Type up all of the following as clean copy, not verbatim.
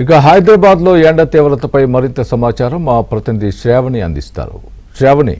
ఇక హైదరాబాద్ లో ఎండ తీవ్రతపై మరింత సమాచారం మా ప్రతినిధి శ్రావణి అందిస్తారు. శ్రావణి,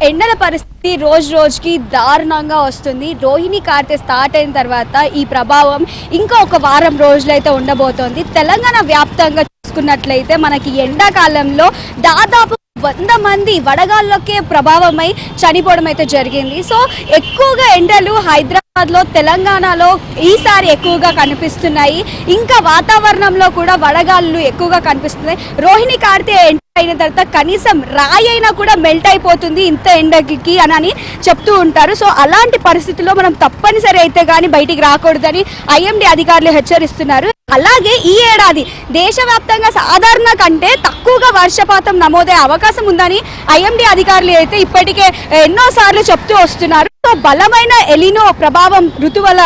ఎండల పరిస్థితి రోజు రోజుకి దారుణంగా వస్తుంది. రోహిణి కార్తె స్టార్ట్ అయిన తర్వాత ఈ ప్రభావం ఇంకా ఒక వారం రోజులైతే ఉండబోతోంది. తెలంగాణ వ్యాప్తంగా చూసుకున్నట్లయితే మనకి ఎండాకాలంలో దాదాపు 100 మంది వడగాల్లోకే ప్రభావమై చనిపోవడం అయితే జరిగింది. సో ఎక్కువగా ఎండలు హైదరాబాద్లో తెలంగాణలో ఈసారి ఎక్కువగా కనిపిస్తున్నాయి. ఇంకా వాతావరణంలో కూడా వడగాళ్ళు ఎక్కువగా కనిపిస్తున్నాయి. రోహిణి కార్తె అయిన తర్వాత కనీసం రాయి అయినా కూడా మెల్ట్ అయిపోతుంది ఇంత ఎండకి అని చెప్తూ ఉంటారు. సో అలాంటి పరిస్థితుల్లో మనం తప్పనిసరి అయితే కానీ బయటికి రాకూడదని ఐఎండీ అధికారులు హెచ్చరిస్తున్నారు. అలాగే ఈ ఏడాది దేశవ్యాప్తంగా సాధారణ కంటే తక్కువగా వర్షపాతం నమోదయ్యే అవకాశం ఉందని ఐఎండీ అధికారులు అయితే ఇప్పటికే ఎన్నోసార్లు చెప్తూ వస్తున్నారు. సో బలమైన ఎలినో ప్రభావం ఋతువుల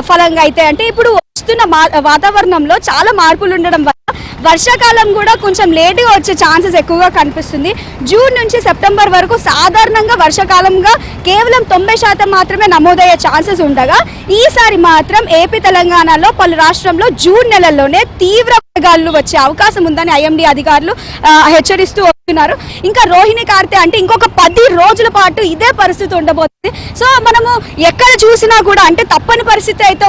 ఫలంగా అయితే అంటే ఇప్పుడు వస్తున్న వాతావరణంలో చాలా మార్పులు ఉండడం వల్ల వర్షాకాలం కూడా కొంచెం లేటుగా వచ్చే ఛాన్సెస్ ఎక్కువగా కనిపిస్తుంది. జూన్ నుంచి సెప్టెంబర్ వరకు సాధారణంగా వర్షాకాలంగా కేవలం 90% మాత్రమే నమోదయ్యే ఛాన్సెస్ ఉండగా ఈసారి మాత్రం ఏపీ తెలంగాణలో పలు రాష్ట్రంలో జూన్ నెలల్లోనే తీవ్ర వడగాళ్ళు వచ్చే అవకాశం ఉందని ఐఎండీ అధికారులు హెచ్చరిస్తూ వస్తున్నారు. ఇంకా రోహిణి కార్తె అంటే ఇంకొక 10 రోజుల పాటు ఇదే పరిస్థితి ఉండబోతుంది. సో మనము ఎక్కడ చూసినా కూడా అంటే తప్పని పరిస్థితి అయితే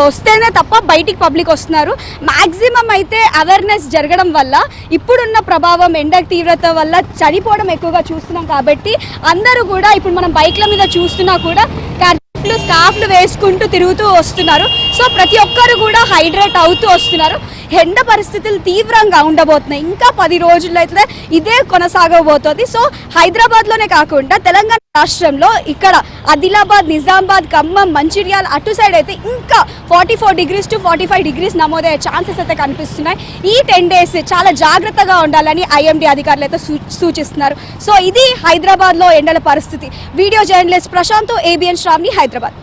వస్తేనే తప్ప బయటికి పబ్లిక్ వస్తున్నారు. మాక్సిమం అయితే అవేర్నెస్ జరగడం వల్ల ఇప్పుడున్న ప్రభావం ఎండ తీవ్రత వల్ల చనిపోవడం ఎక్కువగా చూస్తున్నాం. కాబట్టి అందరూ కూడా ఇప్పుడు మనం బైక్ల మీద చూస్తున్నా కూడా స్కార్ఫ్లు వేసుకుంటూ తిరుగుతూ వస్తున్నారు. సో ప్రతి ఒక్కరు కూడా హైడ్రేట్ అవుతూ వస్తున్నారు. ఎండ పరిస్థితులు తీవ్రంగా ఉండబోతున్నాయి. ఇంకా 10 రోజుల్లో అయితే ఇదే కొనసాగబోతోంది. సో హైదరాబాద్లోనే కాకుండా తెలంగాణ రాష్ట్రంలో ఇక్కడ ఆదిలాబాద్, నిజామాబాద్, ఖమ్మం, మంచిర్యాల అటు సైడ్ అయితే ఇంకా 44 degrees to 45 degrees నమోదయ్యే ఛాన్సెస్ అయితే కనిపిస్తున్నాయి. ఈ 10 days చాలా జాగ్రత్తగా ఉండాలని ఐఎండీ అధికారులు అయితే సూచిస్తున్నారు. సో ఇది హైదరాబాద్లో ఎండల పరిస్థితి. Video journalist Prashanth, ABN Shravani, Hyderabad.